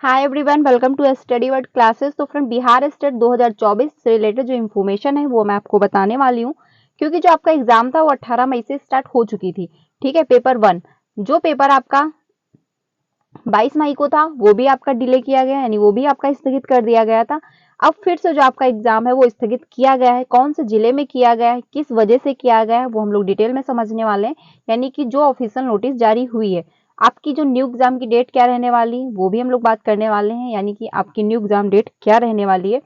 Hi everyone, welcome to study word classes. तो friend, Bihar state 2024 से related जो information है वो मैं आपको बताने वाली हूँ, क्योंकि जो आपका एग्जाम था वो 18 मई से स्टार्ट हो चुकी थी। ठीक है, पेपर 1 जो पेपर आपका 22 मई को था वो भी आपका डिले किया गया, यानी वो भी आपका स्थगित कर दिया गया था। अब फिर से जो आपका एग्जाम है वो स्थगित किया गया है। कौन से जिले में किया गया है, किस वजह से किया गया है, वो हम लोग डिटेल में समझने वाले हैं। यानी कि जो ऑफिशियल नोटिस जारी हुई है, आपकी जो न्यू एग्जाम की डेट क्या रहने वाली है वो भी हम लोग बात करने वाले हैं, यानी कि आपकी न्यू एग्जाम डेट क्या रहने वाली है।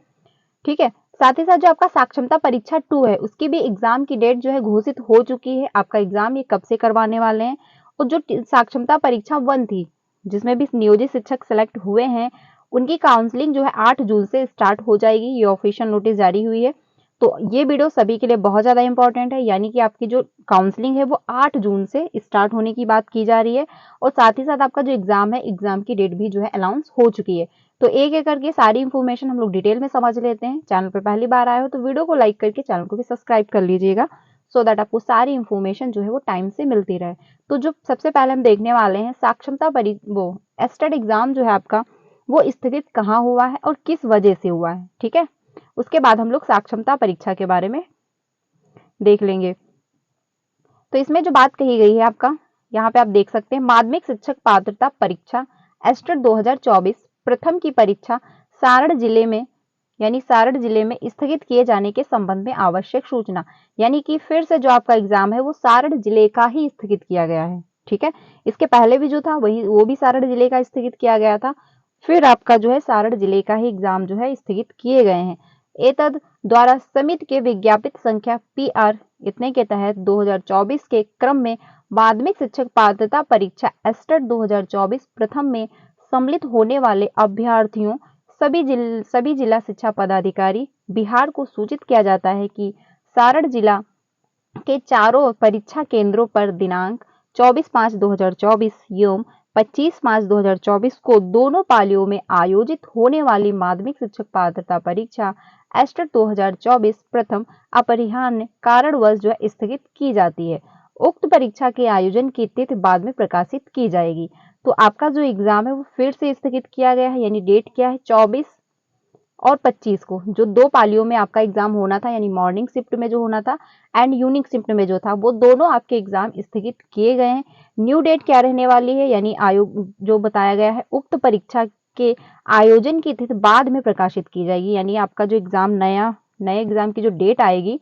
ठीक है, साथ ही साथ जो आपका साक्षरता परीक्षा 2 है उसकी भी एग्जाम की डेट जो है घोषित हो चुकी है। आपका एग्जाम ये कब से करवाने वाले हैं, और जो साक्षरता परीक्षा 1 थी जिसमें भी नियोजित शिक्षक सेलेक्ट हुए हैं, उनकी काउंसलिंग जो है 8 जून से स्टार्ट हो जाएगी। ये ऑफिशियल नोटिस जारी हुई है। तो ये वीडियो सभी के लिए बहुत ज्यादा इंपॉर्टेंट है, यानी कि आपकी जो काउंसलिंग है वो 8 जून से स्टार्ट होने की बात की जा रही है। और साथ ही साथ आपका जो एग्जाम है, एग्जाम की डेट भी जो है अनाउंस हो चुकी है। तो एक एक करके सारी इन्फॉर्मेशन हम लोग डिटेल में समझ लेते हैं। चैनल पर पहली बार आए हो तो वीडियो को लाइक करके चैनल को भी सब्सक्राइब कर लीजिएगा, सो दैट आपको सारी इन्फॉर्मेशन जो है वो टाइम से मिलती रहे। तो जो सबसे पहले हम देखने वाले हैं, साक्षरता वो एस्टेट एग्जाम जो है आपका वो स्थगित कहाँ हुआ है और किस वजह से हुआ है। ठीक है, उसके बाद हम लोग साक्षरता परीक्षा के बारे में देख लेंगे। तो इसमें जो बात कही गई है आपका, यहाँ पे आप देख सकते हैं, माध्यमिक शिक्षक पात्रता परीक्षा एस्टेट 2024 प्रथम की परीक्षा सारण जिले में, यानी सारण जिले में स्थगित किए जाने के संबंध में आवश्यक सूचना। यानी कि फिर से जो आपका एग्जाम है वो सारण जिले का ही स्थगित किया गया है। ठीक है, इसके पहले भी जो था वही वो भी सारण जिले का स्थगित किया गया था। फिर आपका जो है सारण जिले का ही एग्जाम जो है स्थगित किए गए हैं। एतद द्वारा समिति के विज्ञापित संख्या PR इतने के तहत 2024 के क्रम में माध्यमिक शिक्षक पात्रता परीक्षा एस्टेट 2024 प्रथम में सम्मिलित होने वाले अभ्यर्थियों सभी जिला शिक्षा पदाधिकारी बिहार को सूचित किया जाता है कि सारण जिला के चारों परीक्षा केंद्रों पर दिनांक 24/5/2024 एवं 25/5/2024 को दोनों पालियों में आयोजित होने वाली माध्यमिक शिक्षक पात्रता परीक्षा एस्टेट 2024 प्रथम अपरिहार्य कारणवश जो है स्थगित की जाती है। उक्त परीक्षा के आयोजन की तिथि बाद में प्रकाशित की जाएगी। तो आपका जो एग्जाम है वो फिर से स्थगित किया गया है, यानी डेट क्या है 24 और 25 को, जो 2 पालियों में आपका एग्जाम होना था, यानी मॉर्निंग शिफ्ट में जो होना था एंड इवनिंग शिफ्ट में जो था, वो दोनों आपके एग्जाम स्थगित किए गए हैं। न्यू डेट क्या रहने वाली है, यानी आयोग जो बताया गया है, उक्त परीक्षा के आयोजन की तिथि बाद में प्रकाशित की जाएगी। यानी आपका जो एग्जाम नए एग्जाम की जो डेट आएगी,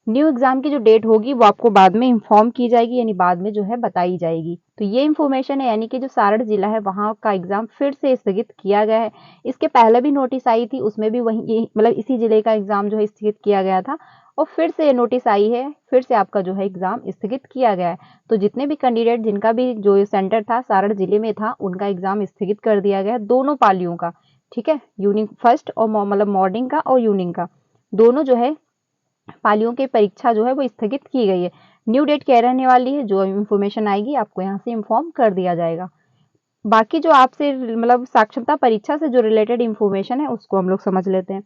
न्यू एग्जाम की जो डेट होगी वो आपको बाद में इंफॉर्म की जाएगी, यानी बाद में जो है बताई जाएगी। तो ये इंफॉर्मेशन है, यानी कि जो सारण जिला है वहां का एग्जाम फिर से स्थगित किया गया है। इसके पहले भी नोटिस आई थी, उसमें भी वही मतलब इसी जिले का एग्जाम जो है स्थगित किया गया था, और फिर से नोटिस आई है, फिर से आपका जो है एग्जाम स्थगित किया गया है। तो जितने भी कैंडिडेट जिनका भी जो सेंटर था सारण जिले में था, उनका एग्जाम स्थगित कर दिया गया है, दोनों पालियों का। ठीक है, यूनिंग फर्स्ट और मतलब मॉर्निंग का और यूनिंग का, दोनों जो है पालियों की परीक्षा जो है वो स्थगित की गई है। न्यू डेट क्या रहने वाली है, जो इन्फॉर्मेशन आएगी आपको यहाँ से इन्फॉर्म कर दिया जाएगा। बाकी जो आपसे मतलब साक्षरता परीक्षा से जो रिलेटेड इन्फॉर्मेशन है उसको हम लोग समझ लेते हैं।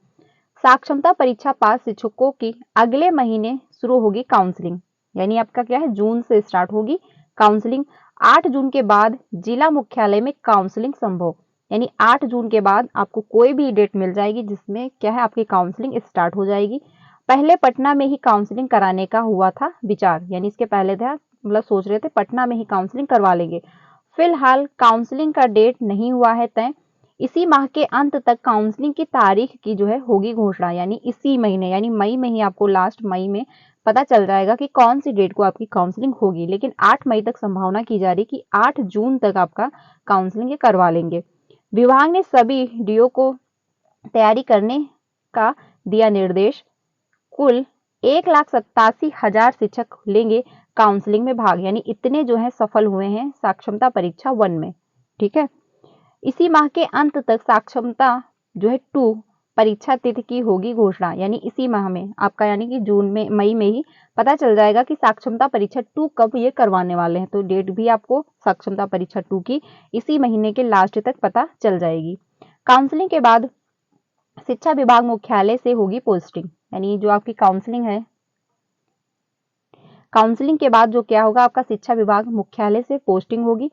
साक्षरता परीक्षा पास शिक्षकों की अगले महीने शुरू होगी काउंसलिंग, यानी आपका क्या है जून से स्टार्ट होगी काउंसलिंग। 8 जून के बाद जिला मुख्यालय में काउंसलिंग संभव, यानी 8 जून के बाद आपको कोई भी डेट मिल जाएगी जिसमें क्या है आपकी काउंसलिंग स्टार्ट हो जाएगी। पहले पटना में ही काउंसलिंग कराने का हुआ था विचार, यानी इसके पहले था मतलब सोच रहे थे पटना में ही काउंसलिंग करवा लेंगे। फिलहाल काउंसलिंग का डेट नहीं हुआ है तय। इसी माह के अंत तक काउंसलिंग की तारीख की जो है होगी घोषणा, यानी इसी महीने यानी मई में ही आपको लास्ट मई में पता चल जाएगा कि कौन सी डेट को आपकी काउंसलिंग होगी। लेकिन 8 मई तक संभावना की जा रही कि 8 जून तक आपका काउंसलिंग करवा लेंगे। विभाग ने सभी डीओ को तैयारी करने का दिया निर्देश। कुल 1,87,000 शिक्षक लेंगे काउंसलिंग में भाग, यानी इतने जो है सफल हुए हैं साक्षरता परीक्षा 1 में। ठीक है, इसी माह के अंत तक साक्षरता जो है 2 परीक्षा तिथि की होगी घोषणा, यानी इसी माह में आपका यानी कि जून में मई में ही पता चल जाएगा कि साक्षरता परीक्षा 2 कब ये करवाने वाले हैं। तो डेट भी आपको साक्षरता परीक्षा 2 की इसी महीने के लास्ट तक पता चल जाएगी। काउंसलिंग के बाद शिक्षा विभाग मुख्यालय से होगी पोस्टिंग, यानी जो आपकी काउंसलिंग है, काउंसलिंग के बाद जो क्या होगा आपका शिक्षा विभाग मुख्यालय से पोस्टिंग होगी।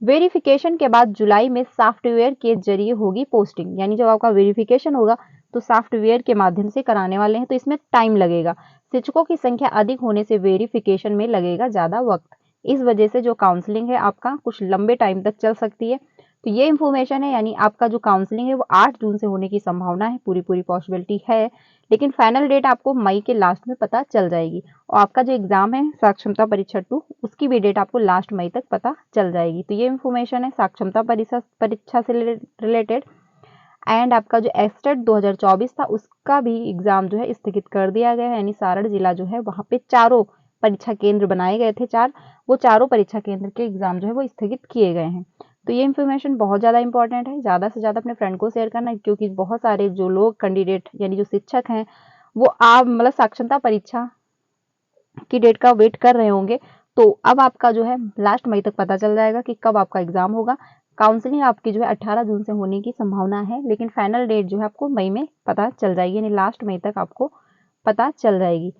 वेरिफिकेशन के बाद जुलाई में सॉफ्टवेयर के जरिए होगी पोस्टिंग, यानी जब आपका वेरिफिकेशन होगा तो सॉफ्टवेयर के माध्यम से कराने वाले हैं, तो इसमें टाइम लगेगा। शिक्षकों की संख्या अधिक होने से वेरिफिकेशन में लगेगा ज़्यादा वक्त। इस वजह से जो काउंसलिंग है आपका कुछ लंबे टाइम तक चल सकती है। तो ये इन्फॉर्मेशन है, यानी आपका जो काउंसलिंग है वो 8 जून से होने की संभावना है, पूरी पॉसिबिलिटी है, लेकिन फाइनल डेट आपको मई के लास्ट में पता चल जाएगी। और आपका जो एग्जाम है साक्षरता परीक्षा 2, उसकी भी डेट आपको लास्ट मई तक पता चल जाएगी। तो ये इन्फॉर्मेशन है साक्षरता परीक्षा से रिलेटेड। एंड आपका जो एस्टेट 2024 था उसका भी एग्जाम जो है स्थगित कर दिया गया है, यानी सारण जिला जो है वहाँ पे चारों परीक्षा केंद्र बनाए गए थे, वो चारों परीक्षा केंद्र के एग्जाम जो है वो स्थगित किए गए हैं। तो ये इन्फॉर्मेशन बहुत ज़्यादा इंपॉर्टेंट है, ज़्यादा से ज़्यादा अपने फ्रेंड को शेयर करना, क्योंकि बहुत सारे जो लोग कैंडिडेट यानी जो शिक्षक हैं वो आप मतलब साक्षरता परीक्षा की डेट का वेट कर रहे होंगे। तो अब आपका जो है लास्ट मई तक पता चल जाएगा कि कब आपका एग्जाम होगा। काउंसलिंग आपकी जो है 18 जून से होने की संभावना है, लेकिन फाइनल डेट जो है आपको मई में पता चल जाएगी, यानी लास्ट मई तक आपको पता चल जाएगी।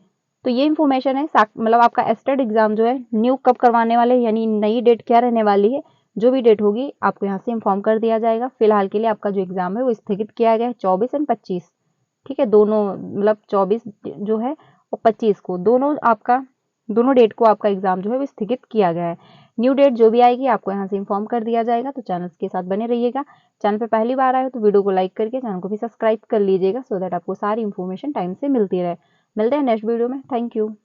तो ये इन्फॉर्मेशन है मतलब आपका एस्टेट एग्जाम जो है न्यू कब करवाने वाले, यानी नई डेट क्या रहने वाली है, जो भी डेट होगी आपको यहाँ से इन्फॉर्म कर दिया जाएगा। फिलहाल के लिए आपका जो एग्जाम है वो स्थगित किया गया है 24 एंड 25, ठीक है, दोनों मतलब 24 जो है और 25 को दोनों डेट को आपका एग्जाम जो है वो स्थगित किया गया है। न्यू डेट जो भी आएगी आपको यहाँ से इन्फॉर्म कर दिया जाएगा। तो चैनल के साथ बने रहिएगा। चैनल पे पहली बार आए हो तो वीडियो को लाइक करके चैनल को भी सब्सक्राइब कर लीजिएगा, सो दैट आपको सारी इन्फॉर्मेशन टाइम से मिलती रहे। मिलते हैं नेक्स्ट वीडियो में। Thank you.